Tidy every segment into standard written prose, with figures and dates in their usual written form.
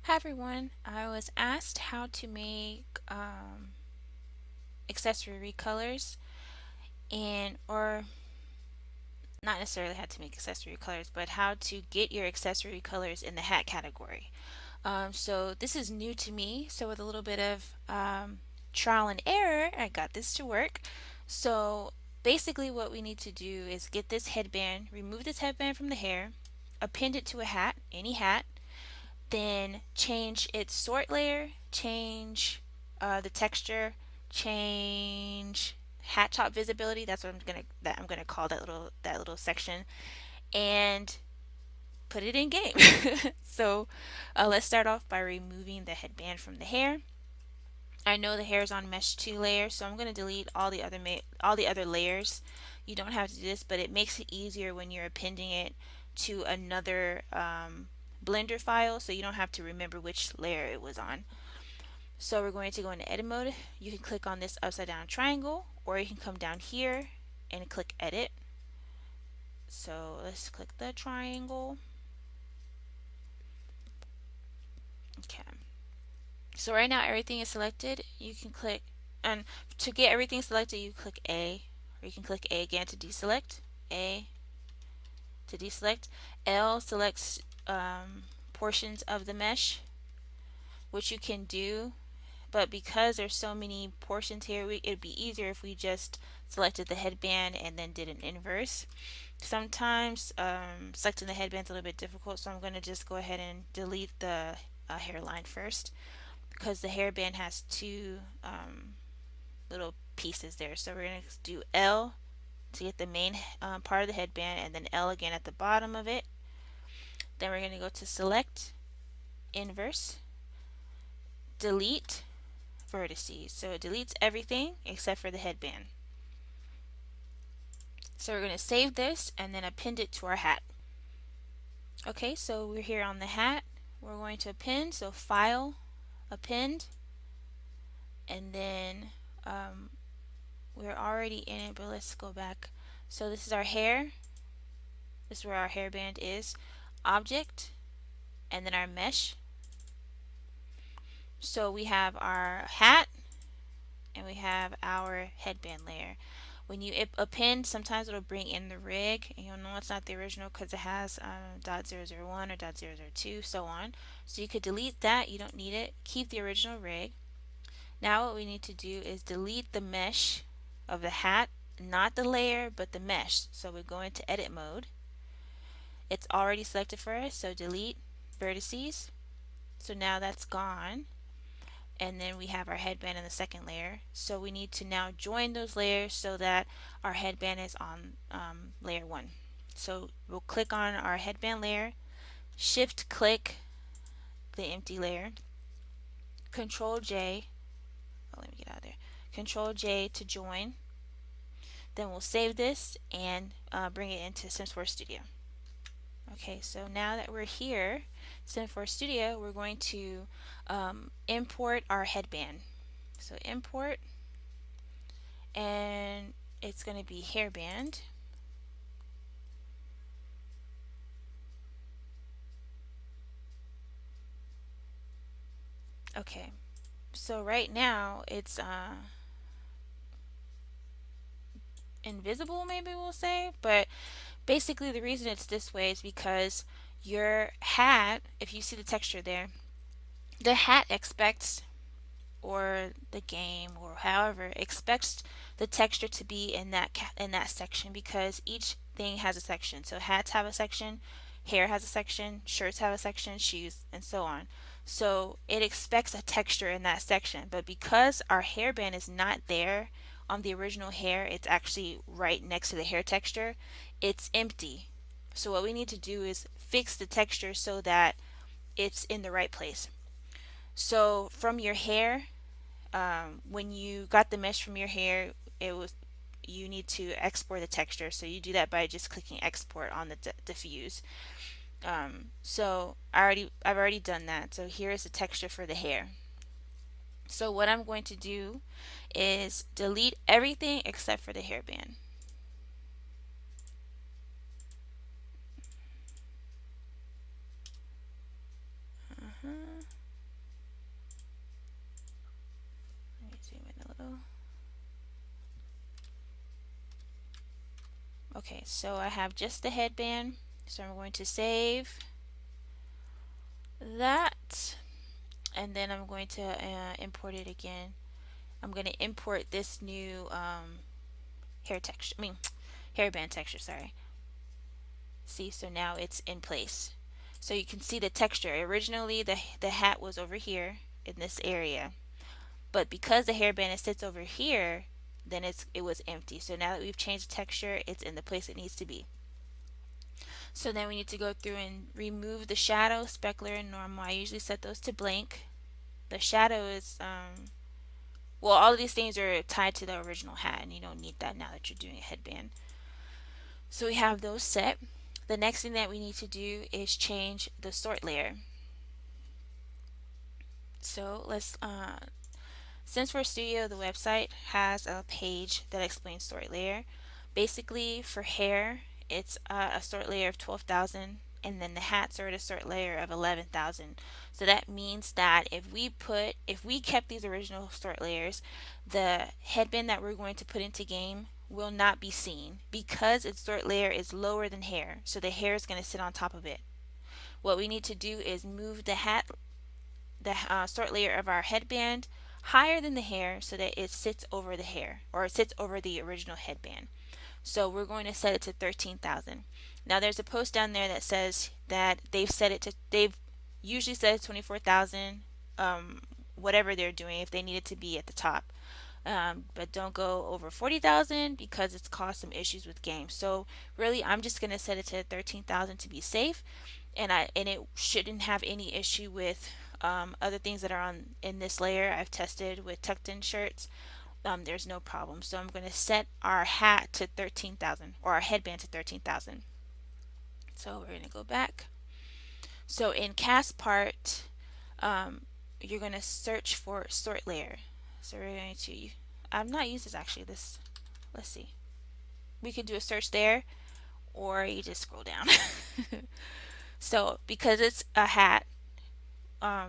Hi everyone. I was asked how to make accessory recolors or not necessarily how to make accessory colors, but how to get your accessory colors in the hat category. So this is new to me. So with a little bit of trial and error, I got this to work. So basically what we need to do is get this headband, remove this headband from the hair, append it to a hat, any hat, then change its sort layer, change the texture, change hat top visibility. That's what I'm gonna call that little section, and put it in game. So let's start off by removing the headband from the hair. I know the hair is on mesh 2 layer, so I'm going to delete all the other layers. You don't have to do this, but it makes it easier when you're appending it to another Blender file, so you don't have to remember which layer it was on. So we're going to go into edit mode. You can click on this upside down triangle, or you can come down here and click edit. So let's click the triangle. Okay. So right now everything is selected. You can click, and to get everything selected, you click A, or you can click A again to deselect. A to deselect. L selects portions of the mesh, which you can do, but because there's so many portions here, it'd be easier if we just selected the headband and then did an inverse. Sometimes selecting the headband's a little bit difficult, so I'm going to just go ahead and delete the hairline first, because the hairband has two little pieces there. So we're going to do L to get the main part of the headband, and then L again at the bottom of it. Then we're going to go to select, inverse, delete vertices. So it deletes everything except for the headband. So we're going to save this and then append it to our hat. Okay, so we're here on the hat. We're going to append, so file, append, and then we're already in it, but let's go back. So this is our hair. This is where our hairband is. Object, and then our mesh. So we have our hat and we have our headband layer. When you append, sometimes it'll bring in the rig, and you'll know it's not the original because it has .001 or .002, so on. So you could delete that, you don't need it. Keep the original rig. Now what we need to do is delete the mesh of the hat, not the layer, but the mesh. So we go into edit mode. It's already selected for us, so delete vertices. So now that's gone. And then we have our headband in the second layer. So we need to now join those layers so that our headband is on layer 1. So we'll click on our headband layer, shift click the empty layer, control J, let me get out of there, control J to join. Then we'll save this and bring it into Sims 4 Studio. Okay, so now that we're here, Sims 4 Studio, we're going to import our headband. So import, and it's going to be hairband. Okay, so right now it's invisible, maybe we'll say, but basically the reason it's this way is because your hat, if you see the texture there, the hat expects, or the game, or however, expects the texture to be in that section, because each thing has a section. So hats have a section, hair has a section, shirts have a section, shoes, and so on. So it expects a texture in that section, but because our hairband is not there on the original hair, it's actually right next to the hair texture, it's empty. So what we need to do is fix the texture so that it's in the right place. So from your hair, when you got the mesh from your hair, it was, you need to export the texture. So you do that by just clicking export on the diffuse. So I've already done that. So here is the texture for the hair. So what I'm going to do is delete everything except for the hairband. go. Okay, so I have just the headband. So I'm going to save that, and then I'm going to import it again. I'm going to import this new hair texture. I mean, hairband texture. Sorry. See, so now it's in place. So you can see the texture. Originally, the hat was over here in this area, but because the hairband sits over here, then it was empty. So now that we've changed the texture, it's in the place it needs to be. So then we need to go through and remove the shadow, specular, and normal. I usually set those to blank. The shadow is, well, all of these things are tied to the original hat, and you don't need that now that you're doing a headband. So we have those set. The next thing that we need to do is change the sort layer. So let's, since for Studio, the website has a page that explains sort layer. Basically, for hair, it's a sort layer of 12,000, and then the hats are at a sort layer of 11,000. So that means that if we kept these original sort layers, the headband that we're going to put into game will not be seen because its sort layer is lower than hair. So the hair is going to sit on top of it. What we need to do is move the sort layer of our headband higher than the hair so that it sits over the hair, or it sits over the original headband. So we're going to set it to 13,000. Now there's a post down there that says that they've usually set it to 24,000, whatever they're doing, if they need it to be at the top. But don't go over 40,000 because it's caused some issues with games. So really, I'm just going to set it to 13,000 to be safe, and it shouldn't have any issue with other things that are on in this layer. I've tested with tucked in shirts. There's no problem. So I'm going to set our hat to 13,000, or our headband to 13,000. So we're going to go back. So in cast part, you're going to search for sort layer. So we're going to, I'm not used this actually. Let's see. We could do a search there, or you just scroll down. So because it's a hat,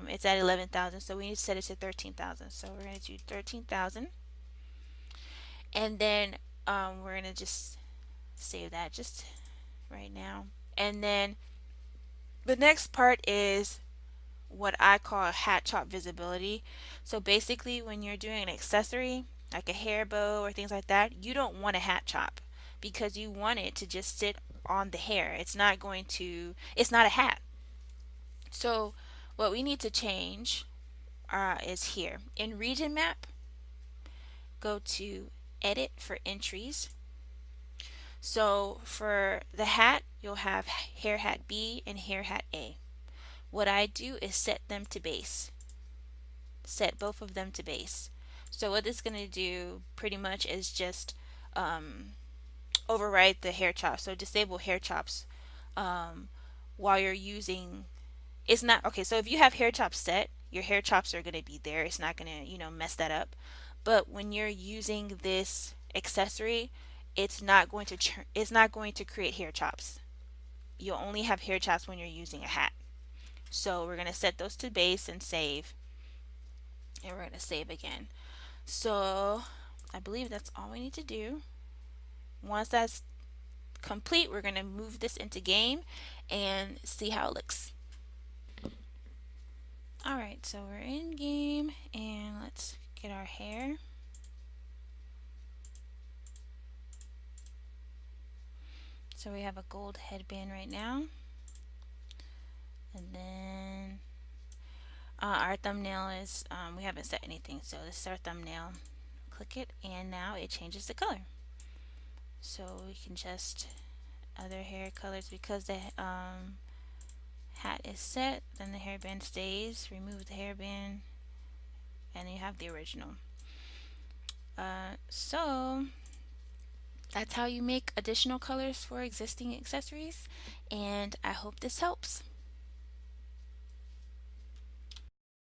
it's at 11,000, so we need to set it to 13,000. So we're going to do 13,000, and then we're going to just save that just right now. And then the next part is what I call hat chop visibility. So basically, when you're doing an accessory like a hair bow or things like that, you don't want a hat chop because you want it to just sit on the hair. It's not a hat. So what we need to change is here in region map, go to edit for entries. So for the hat, you'll have hair hat B and hair hat A. What I do is set them to base. Set both of them to base. So what this is going to do pretty much is just override the hair chops. So disable hair chops while you're using. It's not okay. So if you have hair chops set, your hair chops are going to be there. It's not going to mess that up. But when you're using this accessory, it's not going to create hair chops. You'll only have hair chops when you're using a hat. So we're going to set those to base and save. And we're going to save again. So I believe that's all we need to do. Once that's complete, we're going to move this into game and see how it looks. Alright, so we're in game, and let's get our hair. So we have a gold headband right now. And then our thumbnail is, we haven't set anything, so this is our thumbnail. Click it, and now it changes the color. So we can just other hair colors because the hat is set, then the hairband stays. Remove the hairband, and you have the original. So that's how you make additional colors for existing accessories, and I hope this helps.